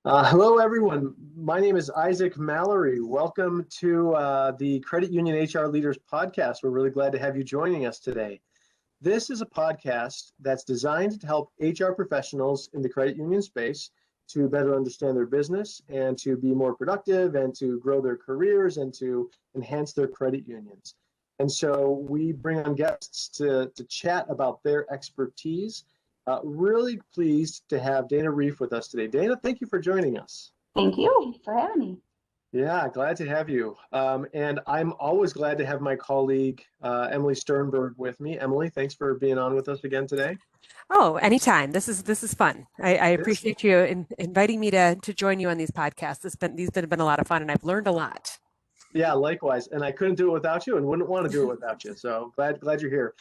Hello, everyone. My name is Isaac Mallory. Welcome to the Credit Union HR Leaders Podcast. We're really glad to have you joining us today. This is a podcast that's designed to help HR professionals in the credit union space to better understand their business and to be more productive and to grow their careers and to enhance their credit unions. And so we bring on guests to chat about their expertise. Really pleased to have Dana Reef with us today. Dana, thank you for joining us. Thank you for having me. Yeah, glad to have you. And I'm always glad to have my colleague, Emily Sternberg, with me. Emily, thanks for being on with us again today. Oh, anytime. This is fun. I Yes. appreciate you inviting me to join you on these podcasts. These have been a lot of fun, and I've learned a lot. Yeah, likewise. And I couldn't do it without you and wouldn't want to do it without you. So glad you're here.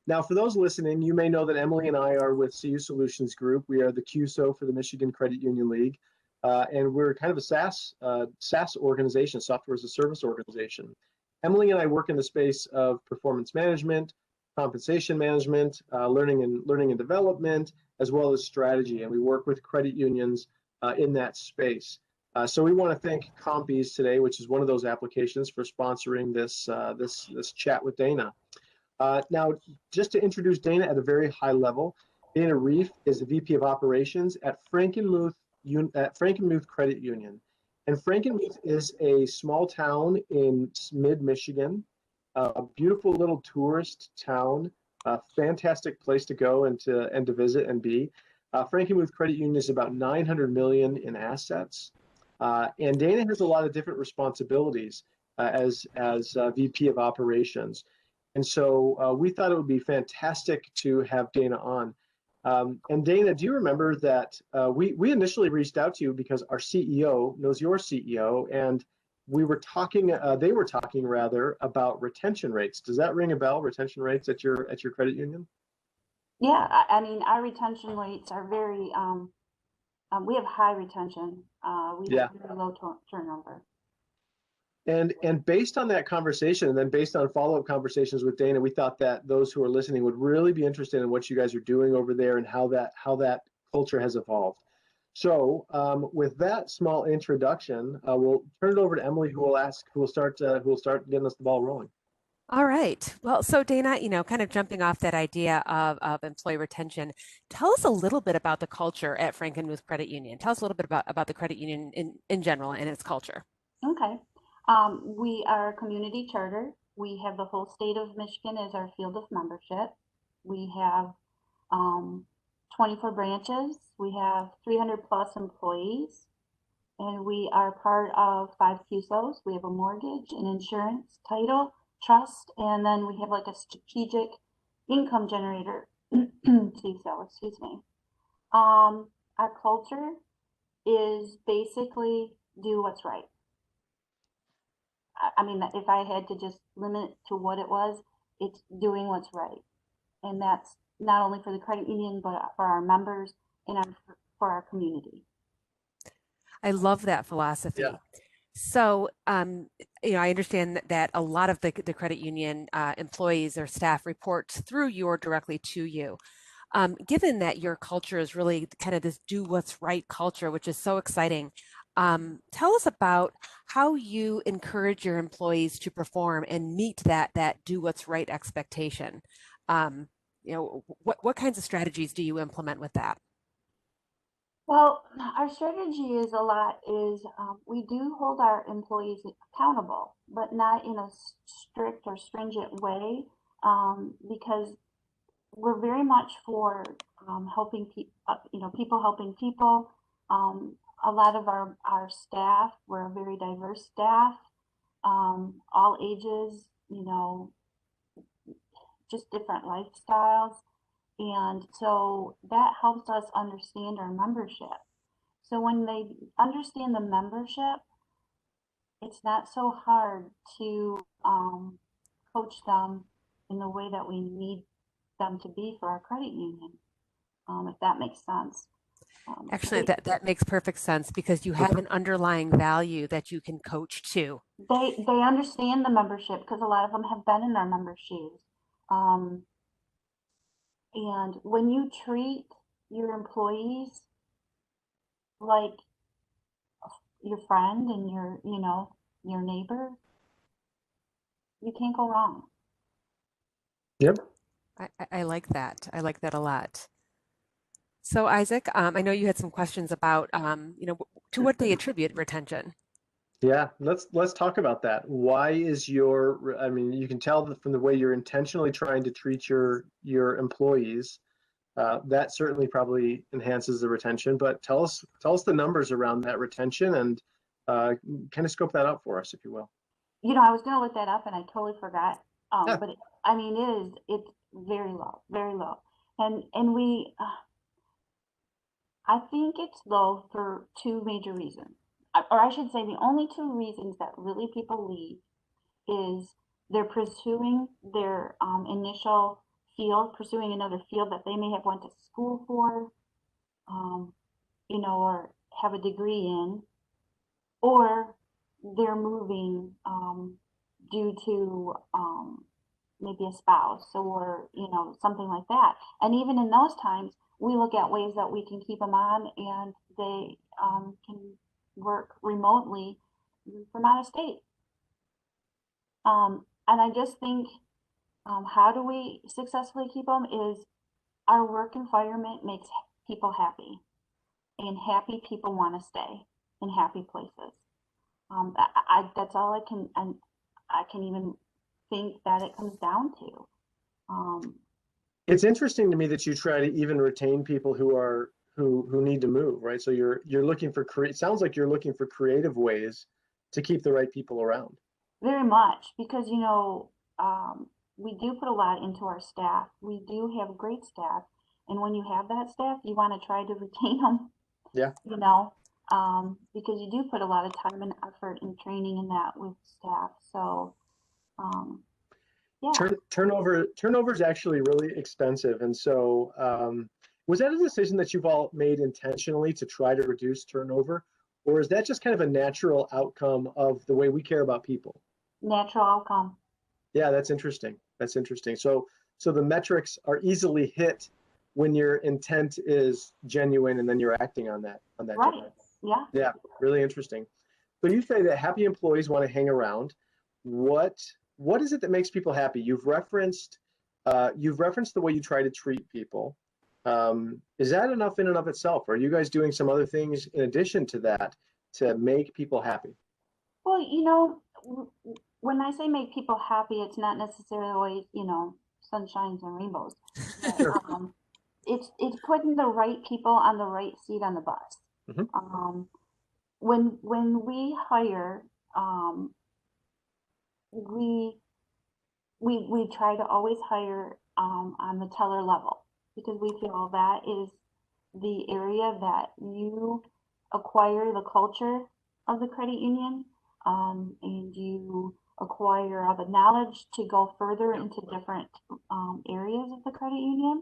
Now, for those listening, you may know that Emily and I are with CU Solutions Group. We are the QSO for the Michigan Credit Union League. And we're kind of a SaaS organization, software as a service organization. Emily and I work in the space of performance management, compensation management, learning and development, as well as strategy. And we work with credit unions in that space. So we want to thank Compies today, which is one of those applications, for sponsoring this chat with Dana. Now, just to introduce Dana at a very high level, Dana Reef is the VP of Operations at Frankenmuth Credit Union. And Frankenmuth is a small town in mid-Michigan, a beautiful little tourist town, a fantastic place to go and to visit and be. Frankenmuth Credit Union is about 900 million in assets. And Dana has a lot of different responsibilities as VP of Operations. And so we thought it would be fantastic to have Dana on. And Dana, do you remember that we initially reached out to you because our CEO knows your CEO, and we were talking, they were talking rather, about retention rates. Does that ring a bell? Retention rates at your credit union? Yeah, I mean, our retention rates are very, we have high retention. We Yeah. have very low turnover. And based on that conversation, and then based on follow-up conversations with Dana, we thought that those who are listening would really be interested in what you guys are doing over there and how that culture has evolved. So with that small introduction, we'll turn it over to Emily, who will start getting us the ball rolling. All right. Well, so Dana, kind of jumping off that idea of employee retention, tell us a little bit about the culture at Frankenmuth Credit Union. Tell us a little bit about the credit union in general and its culture. Okay. We are a community charter. We have the whole state of Michigan as our field of membership. We have 24 branches. We have 300 plus employees. And we are part of 5 QSOs. We have a mortgage, an insurance, title, trust, and then we have like a strategic income generator QSO, excuse me. Our culture is basically do what's right. I mean, if I had to just limit it to what it was, it's doing what's right. And that's not only for the credit union, but for our members and for our community. I love that philosophy. Yeah. So, I understand that a lot of the credit union employees or staff report through you or directly to you. Given that your culture is really kind of this do what's right culture, which is so exciting, tell us about how you encourage your employees to perform and meet that do what's right expectation. What kinds of strategies do you implement with that? Well, our strategy is we do hold our employees accountable, but not in a strict or stringent way, because we're very much for helping people helping people. A lot of our staff, we're a very diverse staff, all ages, just different lifestyles. And so that helps us understand our membership. So when they understand the membership, it's not so hard to coach them in the way that we need them to be for our credit union, if that makes sense. Actually, that makes perfect sense because you have an underlying value that you can coach to. They understand the membership because a lot of them have been in our member shoes. And when you treat your employees like your friend and your neighbor, you can't go wrong. Yep. I like that. I like that a lot. So Isaac, I know you had some questions about, to what they attribute retention. Yeah, let's talk about that. Why is I mean, you can tell that from the way you're intentionally trying to treat your employees, that certainly probably enhances the retention. But tell us the numbers around that retention and kind of scope that out for us, if you will. I was gonna look that up and I totally forgot. Yeah. But I mean, it's very low, very low. And I think it's low for two major reasons. Or I should say the only two reasons that really people leave is they're pursuing their initial field, pursuing another field that they may have went to school for, um, or have a degree in, or they're moving due to maybe a spouse or something like that. And even in those times, we look at ways that we can keep them on, and they can work remotely from out of state. And I just think, how do we successfully keep them is our work environment makes people happy, and happy people want to stay in happy places. That's all I can even think that it comes down to. It's interesting to me that you try to even retain people who need to move, right? So you're looking for it sounds like you're looking for creative ways to keep the right people around. Very much, because we do put a lot into our staff. We do have great staff, and when you have that staff, you want to try to retain them. Yeah. Because you do put a lot of time and effort and training in that with staff. So, yeah. Turnover is actually really expensive, and so was that a decision that you've all made intentionally to try to reduce turnover, or is that just kind of a natural outcome of the way we care about people? Natural outcome. Yeah, that's interesting. That's interesting. So the metrics are easily hit when your intent is genuine, and then you're acting on that Right. turnover. Yeah. Yeah, really interesting. So you say that happy employees want to hang around. What is it that makes people happy? You've referenced the way you try to treat people. Is that enough in and of itself? Or are you guys doing some other things in addition to that to make people happy? Well, when I say make people happy, it's not necessarily, sunshines and rainbows. But, Sure. it's putting the right people on the right seat on the bus. Mhm. When we hire, we we try to always hire on the teller level, because we feel that is the area that you acquire the culture of the credit union, and you acquire all the knowledge to go further into different areas of the credit union.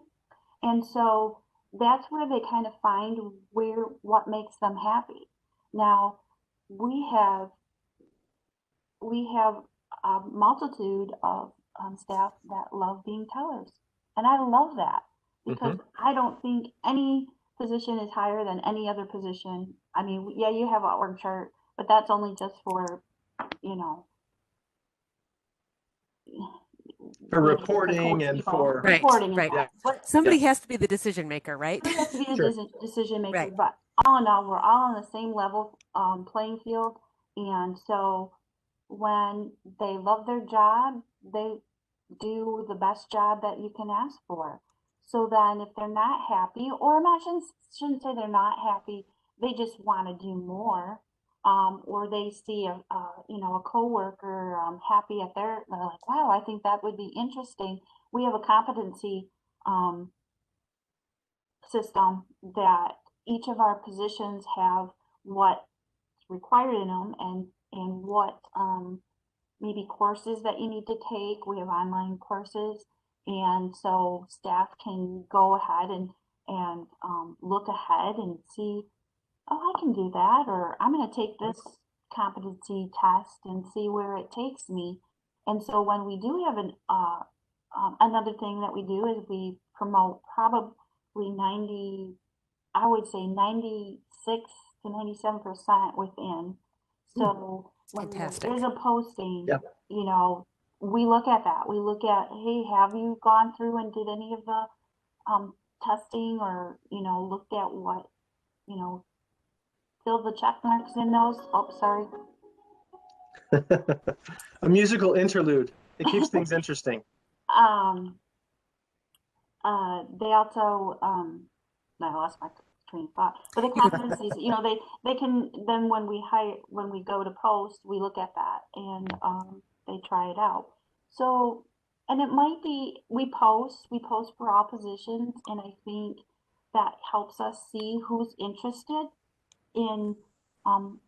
And so that's where they kind of find what makes them happy. Now, we have we have a multitude of staff that love being tellers. And I love that, because I don't think any position is higher than any other position. I mean, yeah, you have an org chart, but that's only just for, you know, For to reporting coach and people, for reporting and Right. yeah, that. But Somebody yeah, has to be the decision maker, right? we have to be sure. the decision maker, Right. but all in all, we're all on the same level playing field. And so when they love their job, they do the best job that you can ask for. So then if they're not happy, or I shouldn't say they're not happy, they just want to do more. Or they see a coworker happy at they're like, wow, I think that would be interesting. We have a competency um, system that each of our positions have what's required in them, and what maybe courses that you need to take. We have online courses, and so staff can go ahead and look ahead and see, oh, I can do that, or I'm going to take this competency test and see where it takes me. And so when we do have another thing that we do is we promote probably 90, I would say 96 to 97% within. So when there Fantastic. is a posting, Yeah. you know, we look at that. We look at, hey, have you gone through and did any of the testing, or, you know, looked at what, you know, filled the check marks in those. Oh, sorry. A musical interlude. It keeps things interesting. They also, I lost my train of thought, but the competencies, you know, they can, then when we go to post, we look at that and, they try it out. So, and it might be, we post for all positions, and I think that helps us see who's interested in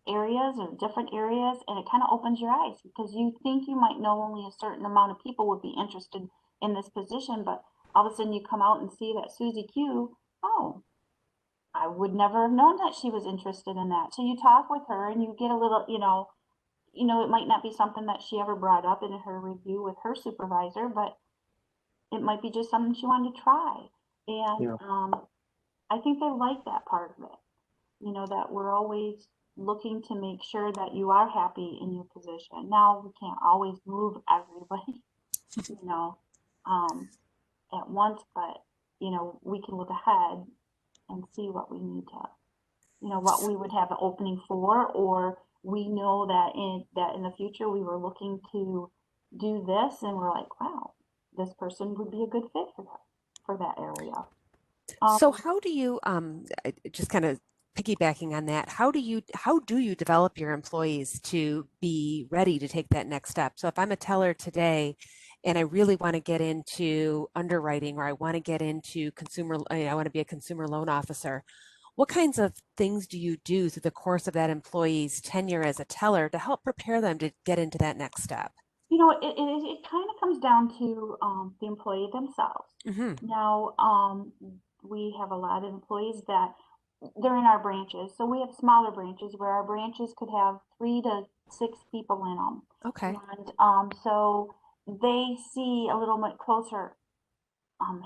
areas or different areas, and it kind of opens your eyes, because you think you might know only a certain amount of people would be interested in this position, but all of a sudden you come out and see that Susie Q, oh, I would never have known that she was interested in that. So you talk with her and you get a little, it might not be something that she ever brought up in her review with her supervisor, but it might be just something she wanted to try. And Yeah. I think they like that part of it, that we're always looking to make sure that you are happy in your position. Now, we can't always move everybody, at once, but, we can look ahead and see what we need to, what we would have an opening for, or we know that in the future we were looking to do this, and we're like, wow, this person would be a good fit for that area. So how do you, just kind of piggybacking on that, how do you develop your employees to be ready to take that next step? So if I'm a teller today and I really want to get into underwriting, or I want to get into I want to be a consumer loan officer, what kinds of things do you do through the course of that employee's tenure as a teller to help prepare them to get into that next step? It kind of comes down to the employee themselves. Mm-hmm. Now, we have a lot of employees that they're in our branches. So we have smaller branches where our branches could have 3 to 6 people in them. Okay. And so they see a little bit closer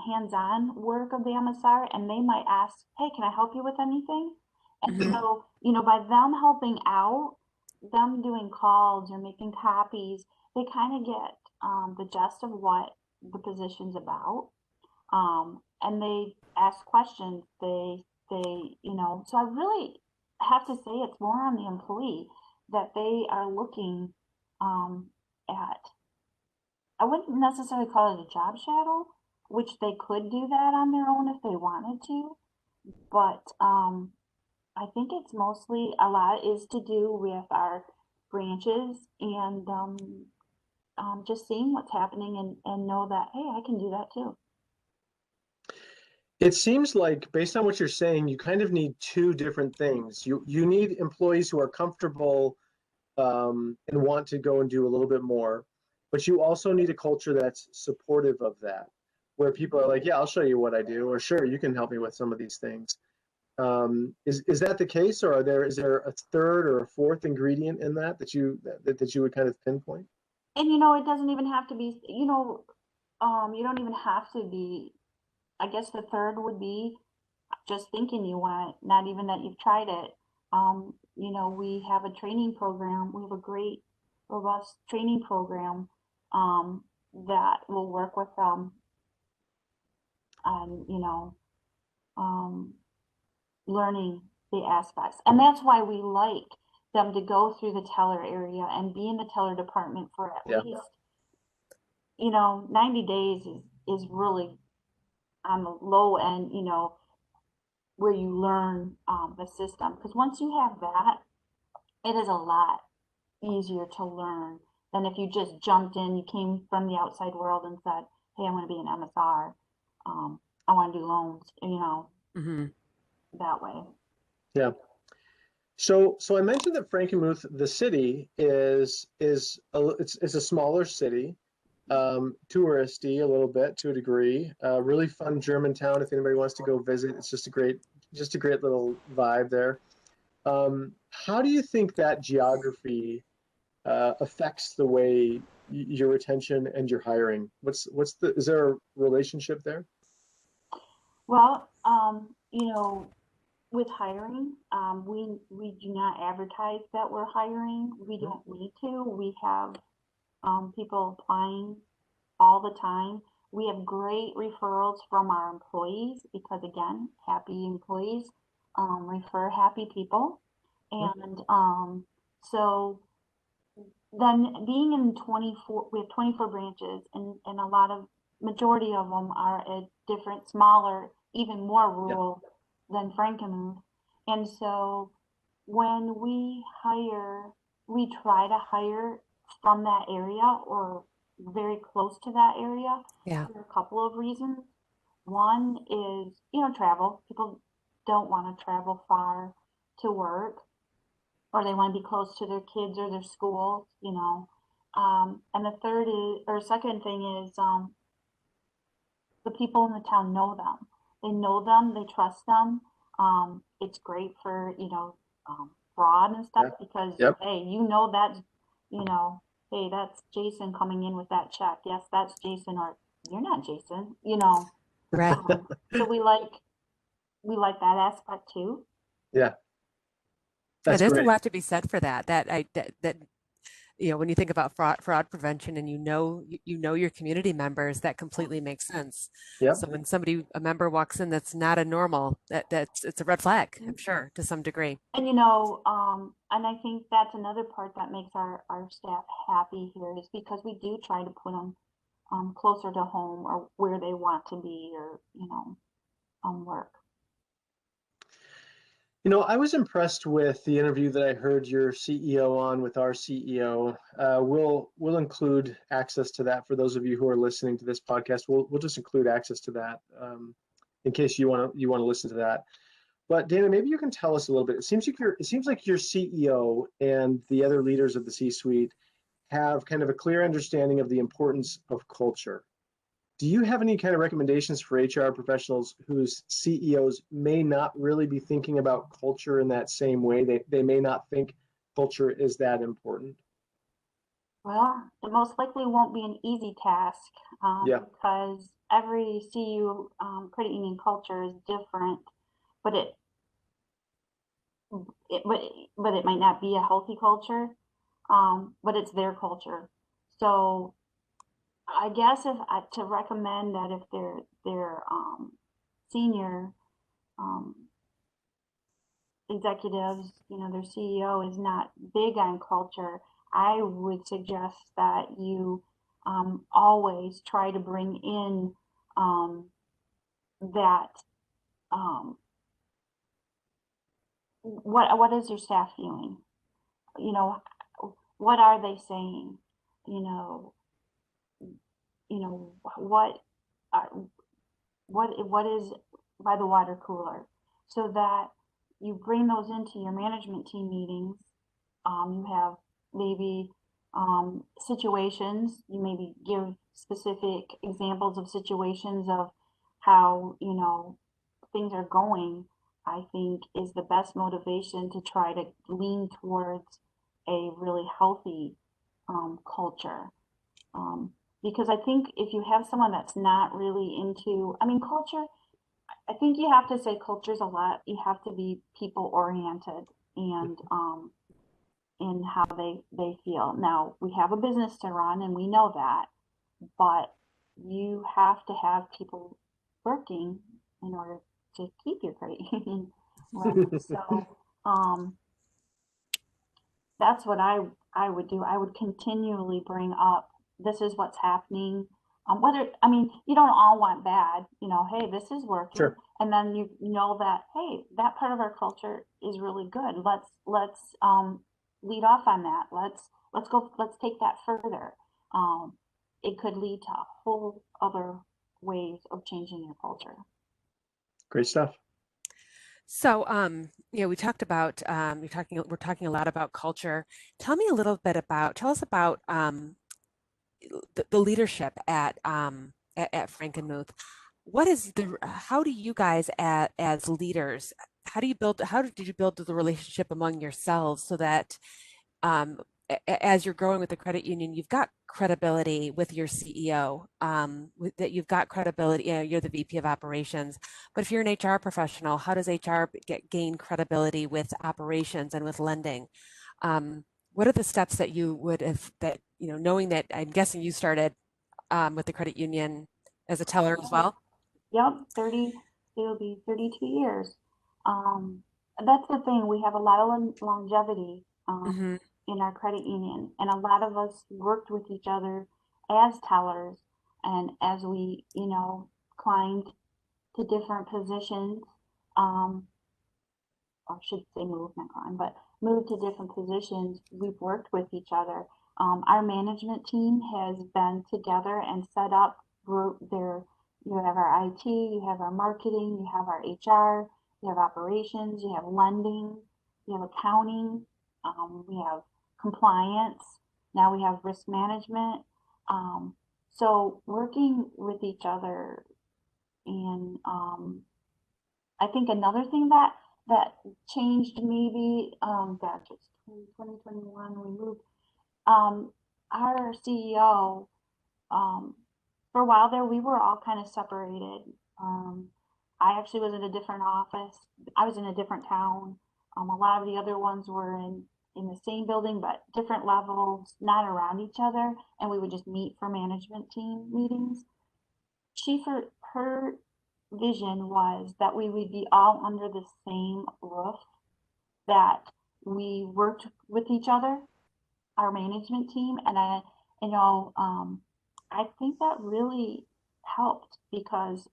hands-on work of the MSR, and they might ask, hey, can I help you with anything? And Mm-hmm. so, by them helping out, them doing calls or making copies, they kind of get the gist of what the position's about. And they ask questions. So I really have to say it's more on the employee that they are looking at. I wouldn't necessarily call it a job shadow, which they could do that on their own if they wanted to, but I think it's mostly a lot is to do with our branches and just seeing what's happening and know that, hey, I can do that too. It seems like, based on what you're saying, you kind of need two different things. You need employees who are comfortable and want to go and do a little bit more, but you also need a culture that's supportive of that, where people are like, yeah, I'll show you what I do, or sure, you can help me with some of these things. Is that the case, or is there a third or a fourth ingredient in that you would kind of pinpoint? And it doesn't even have to be, you don't even have to be. I guess the third would be just thinking you want it, not even that you've tried it. We have a training program. We have a great, robust training program that will work with them on, learning the aspects. And that's why we like them to go through the teller area and be in the teller department for at least, 90 days is really on the low end, where you learn the system. Because once you have that, it is a lot easier to learn than if you just jumped in, you came from the outside world and said, hey, I want to be an MSR. I want to do loans, Mm-hmm. that way. Yeah. So I mentioned that Frankenmuth, the city, it's a smaller city, touristy a little bit to a degree. Really fun German town if anybody wants to go visit. It's just a great little vibe there. How do you think that geography affects the way your retention and your hiring? Is there a relationship there? Well, with hiring, we do not advertise that we're hiring. We don't need to. We have people applying all the time. We have great referrals from our employees because, again, happy employees refer happy people. And so then being in 24, we have 24 branches, and a lot of majority of them are at different, smaller, even more rural than Frankenmuth. And so when we hire, we try to hire from that area or very close to that area for a couple of reasons. One is, travel. People don't want to travel far to work, or they want to be close to their kids or their schools, and the third is, or second thing is, the people in the town know them. They know them, they trust them. It's great for, fraud and stuff because, hey, that's, hey, that's Jason coming in with that check. Yes, that's Jason, or you're not Jason, Right. So we like that aspect too. Yeah. That's there's great. a lot to be said for that. That when you think about fraud prevention and you know your community members, that completely makes sense. Yep. So when a member walks in that's not a normal, it's a red flag, I'm sure, to some degree. And and I think that's another part that makes our staff happy here is because we do try to put them closer to home or where they want to be, or work. I was impressed with the interview that I heard your CEO on with our CEO. We'll include access to that for those of you who are listening to this podcast. We'll just include access to that in case you want to listen to that. But Dana, maybe you can tell us a little bit. It seems like your CEO and the other leaders of the C-suite have kind of a clear understanding of the importance of culture. Do you have any kind of recommendations for HR professionals whose CEOs may not really be thinking about culture in that same way? They may not think culture is that important. Well, it most likely won't be an easy task because every CU credit union culture is different, but it might not be a healthy culture, but it's their culture. So I guess to recommend that if their senior executives, their CEO is not big on culture, I would suggest that you always try to bring in that what is your staff feeling? What are they saying? What is by the water cooler, so that you bring those into your management team meetings. You have maybe situations, you maybe give specific examples of situations of how things are going. I think is the best motivation to try to lean towards a really healthy culture. Because I think if you have someone that's not really into, culture, I think you have to say culture's a lot. You have to be people oriented and in how they feel. Now, we have a business to run and we know that, but you have to have people working in order to keep your credit union running. So that's what I would do. I would continually bring up, this is what's happening. You don't all want bad, hey, this is working. Sure. And then you know that, hey, that part of our culture is really good. Let's lead off on that. Let's take that further. It could lead to a whole other ways of changing your culture. Great stuff. So, we talked about, we're talking a lot about culture. Tell us about the leadership at Frankenmuth. How do you guys as leaders, how did you build the relationship among yourselves so that as you're growing with the credit union, you've got credibility with your CEO, that you've got credibility, you're the VP of operations. But if you're an HR professional, how does HR gain credibility with operations and with lending? What are the steps that you would have, that, knowing that I'm guessing you started with the credit union as a teller as well? Yep, it'll be 32 years. That's the thing, we have a lot of longevity Mm-hmm. in our credit union, and a lot of us worked with each other as tellers, and as we, climbed to different positions, or should say move, not climb, but move to different positions, we've worked with each other. Our management team has been together and set up their, you have our IT, you have our marketing, you have our HR, you have operations, you have lending, you have accounting, we have compliance, now we have risk management. So working with each other, and I think another thing that changed maybe, gosh, it's 2021, we moved, our CEO, for a while there, we were all kind of separated. I actually was in a different office. I was in a different town. A lot of the other ones were in the same building, but different levels, not around each other. And we would just meet for management team meetings. Her vision was that we would be all under the same roof, that we worked with each other, our management team, and I think that really helped because,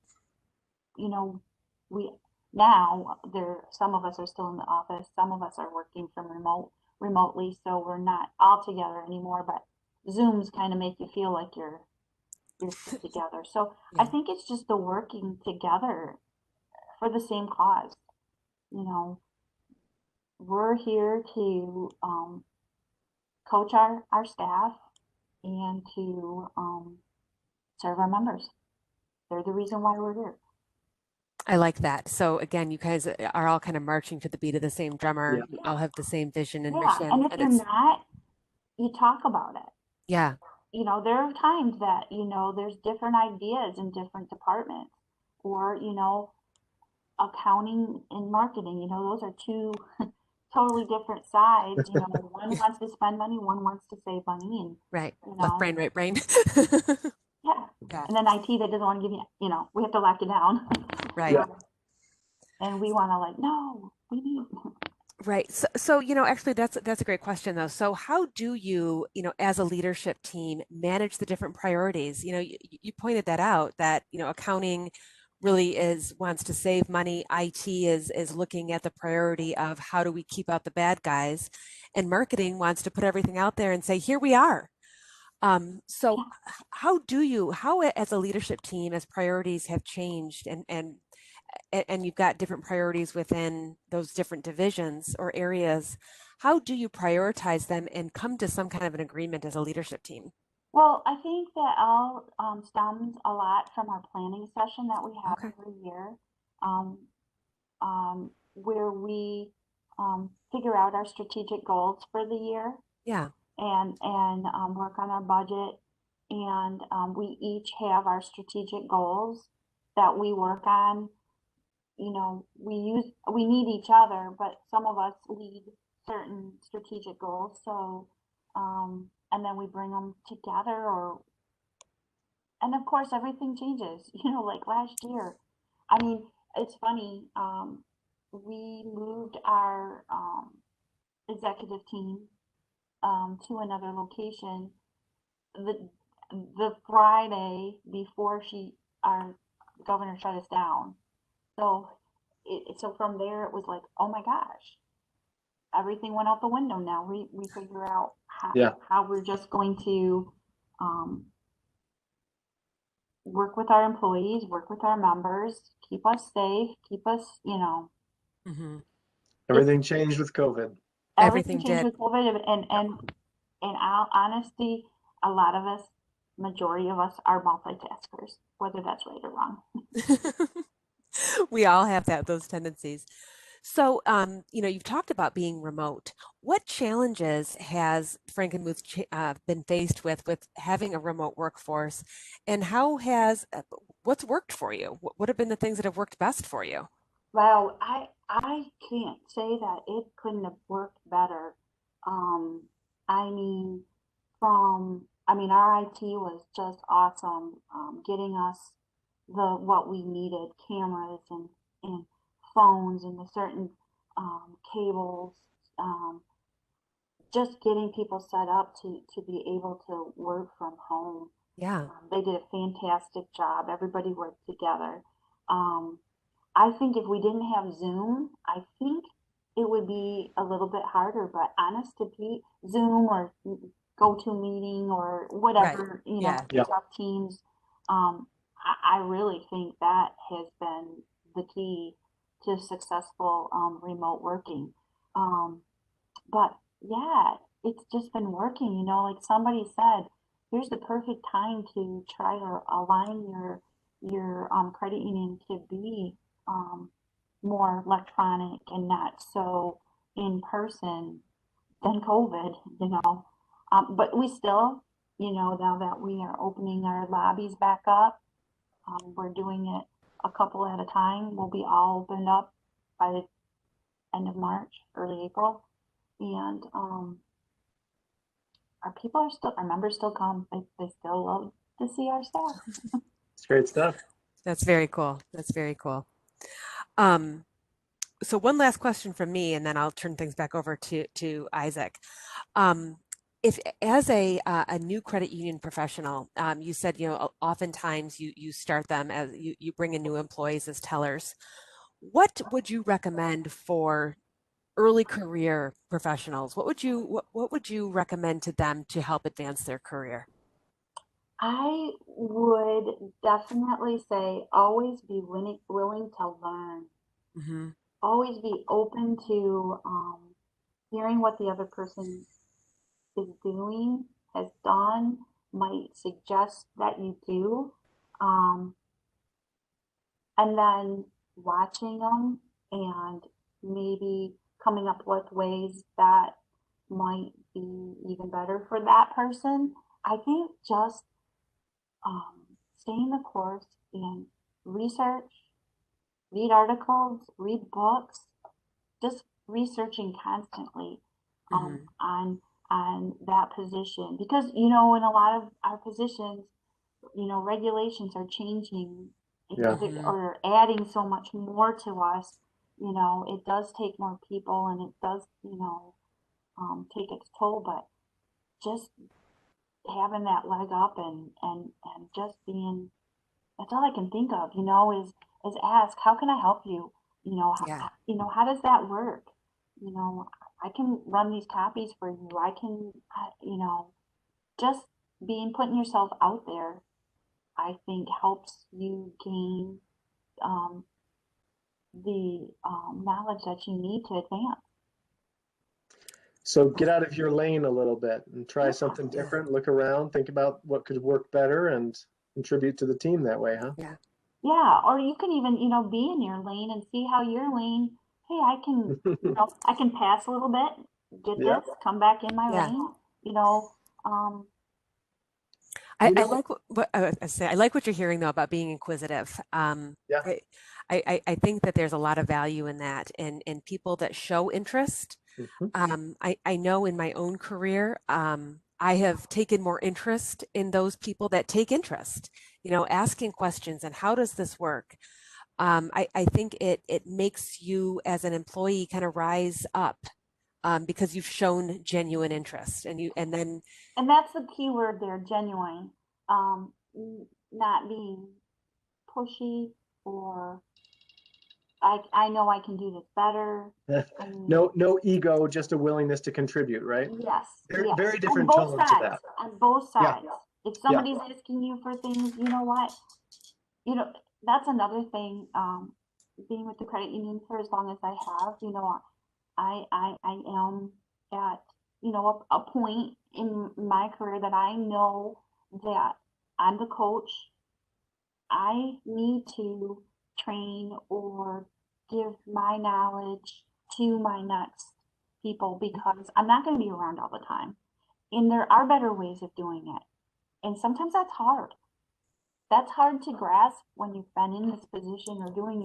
we now some of us are still in the office, some of us are working from remotely, so we're not all together anymore, but Zooms kind of make you feel like you're together. So I think it's just the working together for the same cause. We're here to coach our staff and to serve our members. They're the reason why we're here. I like that. So again, you guys are all kind of marching to the beat of the same drummer. You all have the same vision and mission. And if you're not, you talk about it. Yeah. There are times that, there's different ideas in different departments, or, accounting and marketing, those are two totally different sides. One wants to spend money, one wants to save money, and right. Left brain, right brain. Yeah. And then IT that doesn't want to give you, we have to lock it down. Right. And we want to no, we need. Right. So, actually that's a great question though. So how do you, as a leadership team, manage the different priorities? You pointed that out, that, accounting really wants to save money. IT is looking at the priority of how do we keep out the bad guys, and marketing wants to put everything out there and say, here we are. So how as a leadership team, as priorities have changed and you've got different priorities within those different divisions or areas, how do you prioritize them and come to some kind of an agreement as a leadership team? Well, I think that all stems a lot from our planning session that we have every year, where we figure out our strategic goals for the year. Yeah. And work on our budget, and we each have our strategic goals that we work on. We need each other, but some of us lead certain strategic goals. So, and then we bring them together, and of course everything changes, like last year. I mean, it's funny, we moved our executive team to another location the Friday before our governor shut us down. So so from there it was like, oh my gosh, everything went out the window. Now we figure out how we're just going to work with our employees, work with our members, keep us safe, keep us, Mm-hmm. Everything changed with COVID. Everything changed with COVID, and in all honesty, a lot of us, majority of us, are multitaskers, whether that's right or wrong. We all have those tendencies. So, you've talked about being remote. What challenges has Frankenmuth been faced with having a remote workforce, and what's worked for you? What have been the things that have worked best for you? Well, I can't say that it couldn't have worked better. Um, I mean, our IT was just awesome, getting us what we needed, cameras and phones and the certain cables, um, just getting people set up to be able to work from home. Yeah, They did a fantastic job. Everybody worked together. Um, I think if we didn't have Zoom, I think it would be a little bit harder, but honest to be Zoom or GoToMeeting or right. whatever, Yeah. Yeah. Microsoft Teams, I really think that has been the key to successful remote working. Um, but yeah, it's just been working, like somebody said, here's the perfect time to try to align your credit union to be more electronic and not so in person than COVID, you know. But we still, now that we are opening our lobbies back up, we're doing it a couple at a time. We'll be all opened up by the end of March, early April. And our members still come. They still love to see our staff. It's great stuff. That's very cool. That's very cool. Um, so one last question from me, and then I'll turn things back over to Isaac. Um, if as a new credit union professional, you said oftentimes you start them as you bring in new employees as tellers. What would you recommend for early career professionals? What would you recommend to them to help advance their career? I would definitely say always be willing to learn. Hmm. Always be open to hearing what the other person is doing, has done, might suggest that you do. Um, and then watching them and maybe coming up with ways that might be even better for that person. I think just staying the course and research, read articles, read books, just researching constantly Hmm. on that position because in a lot of our positions, regulations are changing Yeah. Hmm. or adding so much more to us. It does take more people and it does, take its toll, but just having that leg up and just being, that's all I can think of, is ask, how can I help you? Yeah. How does that work? You know, I can run these copies for you. I can, just putting yourself out there, I think helps you gain um, the knowledge that you need to advance. So get out of your lane a little bit and try Yeah, something Yeah. different. Look around, think about what could work better, and contribute to the team that way, huh? Yeah. yeah. Or you can even, be in your lane and see how your lane. Hey, I can pass a little bit, get Yeah. this, come back in my Yeah. lane. You know, um, I, You I know, like what I say. I like what you're hearing though about being inquisitive. yeah. I, I think that there's a lot of value in that, and people that show interest. Mhm. I know in my own career, I have taken more interest in those people that take interest. Asking questions and how does this work? I think it makes you as an employee kind of rise up because you've shown genuine interest, and then and that's the key word there, genuine. Not being pushy or I know I can do this better. I mean, No ego, just a willingness to contribute, right? yes, Very, yes, very on different both tone to sides, that. on both Yeah. sides. If Yeah. somebody's asking you for things, you know what? You know, that's another thing. Being with the credit union for as long as I have, I am at, a point in my career that I know that I'm the coach. I need to train or give my knowledge to my next people because I'm not going to be around all the time. And there are better ways of doing it. And sometimes that's hard. That's hard to grasp when you've been in this position or doing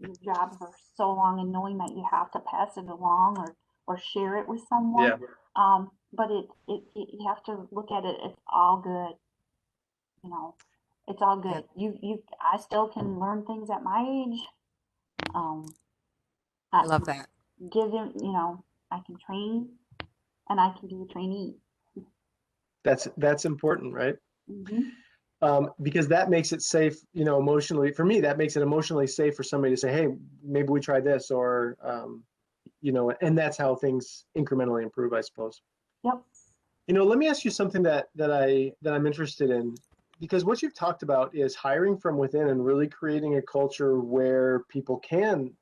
your job for so long and knowing that you have to pass it along or share it with someone. Yeah. But you have to look at it, it's all good. You know, it's all Yeah. good. I still can learn things at my age. Um, I I love that. give them, I can train and I can be a trainee. That's important, right? Hmm. Because that makes it safe, emotionally. For me, that makes it emotionally safe for somebody to say, "Hey, maybe we try this," or and that's how things incrementally improve, I suppose. Yep. Let me ask you something that I'm interested in, because what you've talked about is hiring from within and really creating a culture where people can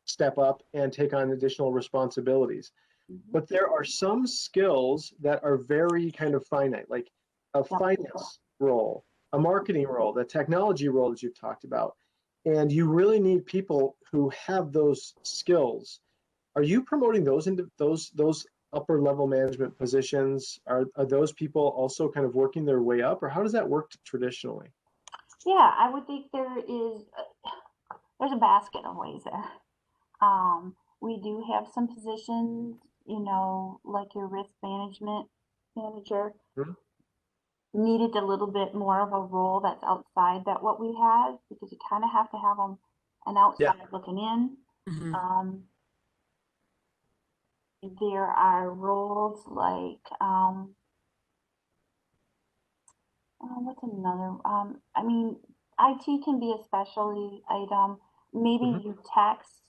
step up and take on additional responsibilities. Hmm. But there are some skills that are very kind of finite, like a Yep. finance role, a marketing role, the technology role that you've talked about. And you really need people who have those skills. Are you promoting those into those upper level management positions? Are those people also kind of working their way up, or how does that work traditionally? Yeah, I would think there's a basket of ways there. We do have some positions, like your risk management manager Hmm? needed a little bit more of a role that's outside that what we have because you kind of have to have them an Yeah. outside looking in. Hmm. Um, there are roles like what's another? I mean, IT can be a specialty item. Hmm. Maybe your techs,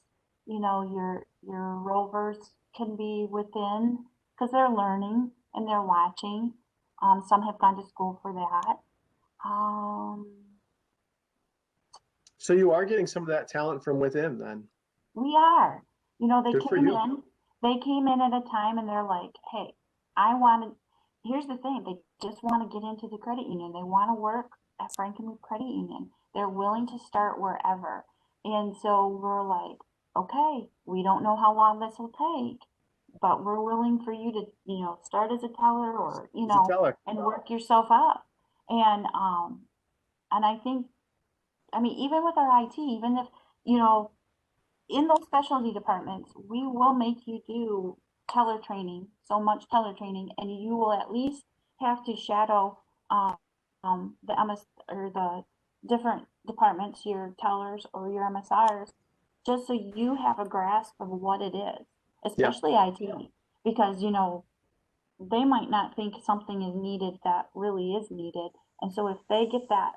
your rovers can be within because they're learning and they're watching. Some have gone to school for that. Um, So you are getting some of that talent from within then. we are. They Good for came you. in. They came in at a time and they're like, "Hey, I wanted." Here's the thing: they just want to get into the credit union. They want to work at Frankenmuth Credit Union. They're willing to start wherever. And so we're like, "Okay, we don't know how long this will take, but we're willing for you to, start as a teller or, As a teller. and work yourself up." And I think, I mean, even with our IT, even if, you know, in those specialty departments, we will make you do teller training, so much teller training, and you will at least have to shadow the MS or the different departments, your tellers or your MSRs, just so you have a grasp of what it is, Yeah. especially IT, because they might not think something is needed that really is needed, and so if they get that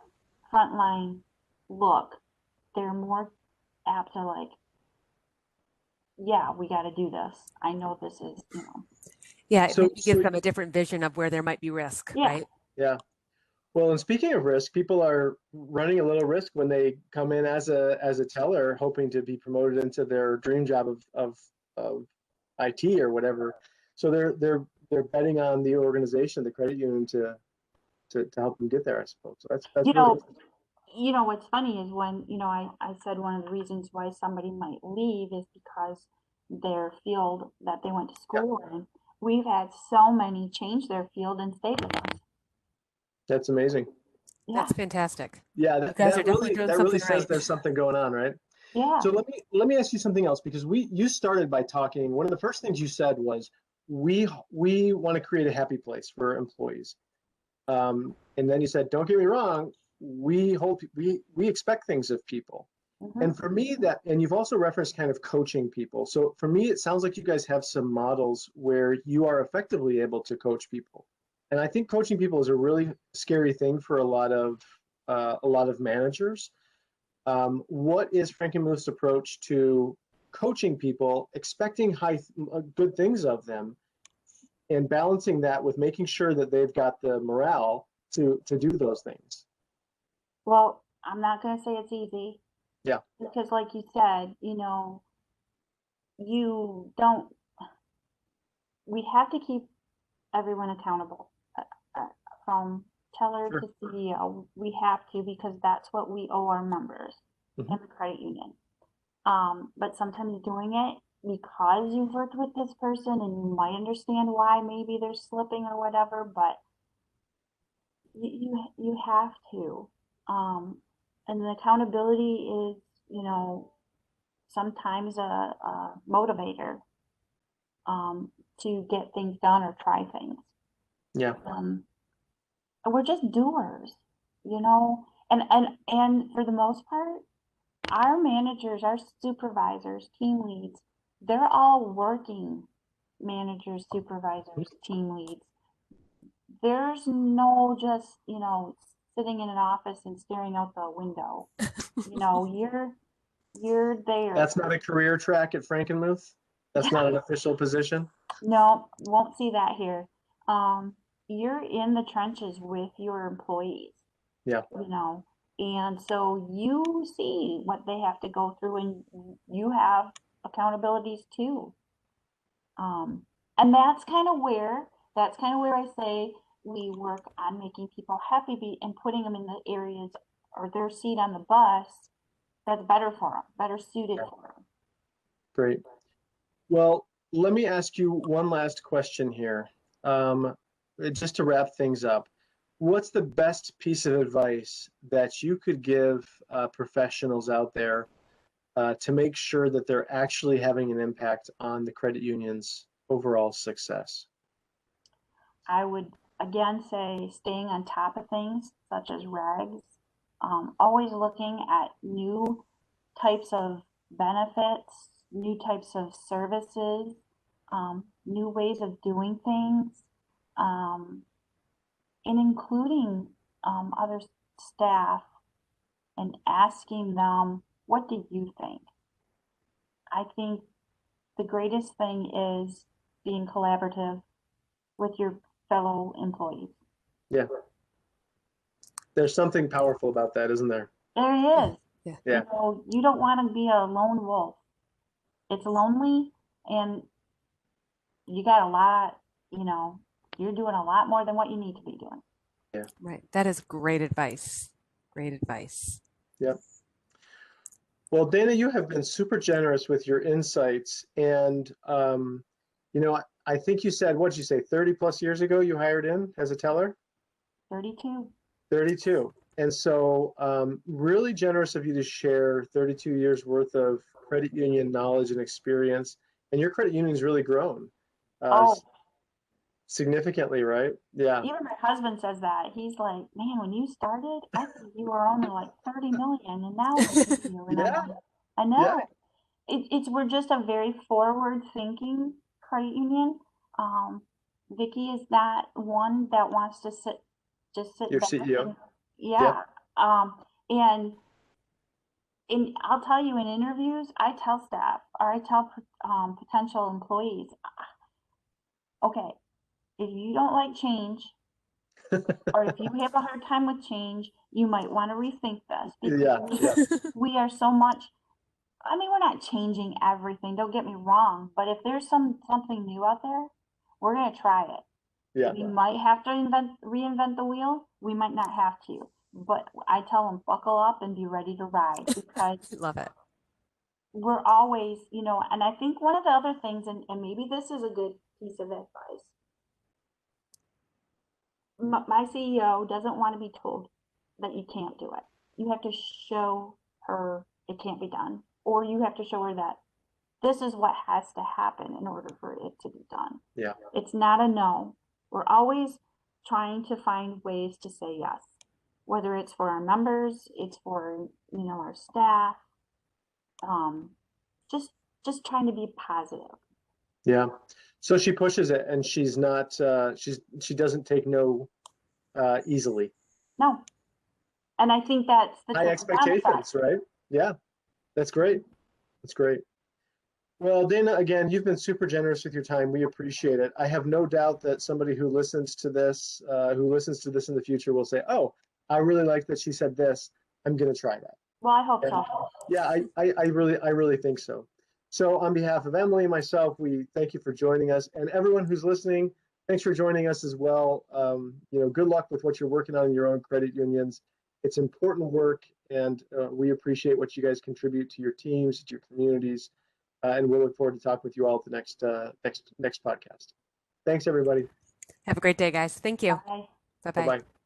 frontline look, they're more apt to like, yeah, we got to do this. I know this is, Yeah, it So, maybe so gives them a different vision of where there might be risk, yeah, right? yeah. Well, and speaking of risk, people are running a little risk when they come in as a teller, hoping to be promoted into their dream job of IT or whatever. So they're betting on the organization, the credit union, to help them get there, I suppose. So that's you really know, interesting. what's funny is when, I said one of the reasons why somebody might leave is because their field that they went to Yeah, school in, we've had so many change their field and stay with us. that's amazing. Yeah, That's fantastic. Yeah, You that, guys are that definitely really doing that really something says right. there's something going on, right? yeah, So let me ask you something else, because you started by talking. One of the first things you said was we want to create a happy place for employees. And then you said, don't get me wrong, we expect things of people. hmm, And for me, and you've also referenced kind of coaching people. So for me, it sounds like you guys have some models where you are effectively able to coach people. And I think coaching people is a really scary thing for a lot of managers. What is Frankenmuth's approach to coaching people, expecting good things of them, and balancing that with making sure that they've got the morale to do those things? well, I'm not going to say it's easy Yeah. because like you said, you don't, we have to keep everyone accountable uh, from teller Sure. to CEO. We have to because that's what we owe our members Hmm. in the credit union. But sometimes doing it because you've worked with this person and you might understand why maybe they're slipping or whatever, but you have to. And the accountability is, sometimes a motivator to get things done or try things. Yeah. We're just doers, and for the most part, our managers, our supervisors, team leads, they're all working managers, supervisors, team leads. There's no just, sitting in an office and staring out the window. You're there. That's not a career track at Frankenmuth? That's not an official position? No, won't see that here. You're in the trenches with your employees. Yeah. And so you see what they have to go through, and you have accountabilities too. And that's kind of where I say we work on making people happy and putting them in the areas or their seat on the bus that's better for them, better suited for them. Great. Well, let me ask you one last question here. Just to wrap things up, what's the best piece of advice that you could give professionals out there to make sure that they're actually having an impact on the credit union's overall success? I would again say staying on top of things such as regs, always looking at new types of benefits, new types of services, new ways of doing things, and including other staff and asking them, what do you think? I think the greatest thing is being collaborative with your fellow employees. Yeah. There's something powerful about that, isn't there? There is. Yeah. Yeah. You don't want to be a lone wolf. It's lonely, and you got a lot, you're doing a lot more than what you need to be doing. Yeah. Right. That is great advice. Great advice. Yep. Well, Dana, you have been super generous with your insights. And, I think you said, what did you say, 30 plus years ago you hired in as a teller? 32. 32. And so really generous of you to share 32 years worth of credit union knowledge and experience. And your credit union's really grown significantly, right? Yeah. Even my husband says that. He's like, man, when you started, I think you were only like 30 million, and now look at you. And Yeah. I'm like, I know. Yeah. We're just a very forward thinking credit union. Vicky is not one that wants to sit Your back. CEO. And, yeah. And I'll tell you, in interviews, I tell staff or I tell potential employees, okay, if you don't like change, or if you have a hard time with change, you might want to rethink this, because we are so much. I mean, we're not changing everything, don't get me wrong, but if there's something new out there, we're going to try it. Yeah. We might have to reinvent the wheel. We might not have to, but I tell them, buckle up and be ready to ride, because Love it. we're always, and I think one of the other things, and maybe this is a good piece of advice. My CEO doesn't want to be told that you can't do it. You have to show her it can't be done, or you have to show her that this is what has to happen in order for it to be done. Yeah. It's not a no. We're always trying to find ways to say yes, whether it's for our members, it's for, our staff, just trying to be positive. Yeah. So she pushes it, and she's not, she doesn't take no easily. No. And I think that's the high expectations, right? Yeah. That's great. That's great. Well, Dana, again, you've been super generous with your time. We appreciate it. I have no doubt that somebody who listens to this in the future will say, oh, I really like that she said this. I'm going to try that. Well, I hope so. Yeah, I really think so. So on behalf of Emily and myself, we thank you for joining us, and everyone who's listening, thanks for joining us as well. Good luck with what you're working on in your own credit unions. It's important work, and we appreciate what you guys contribute to your teams, to your communities, and we'll look forward to talking with you all at the next podcast. Thanks, everybody. Have a great day, guys. Thank you. Bye. Bye-bye. Bye-bye.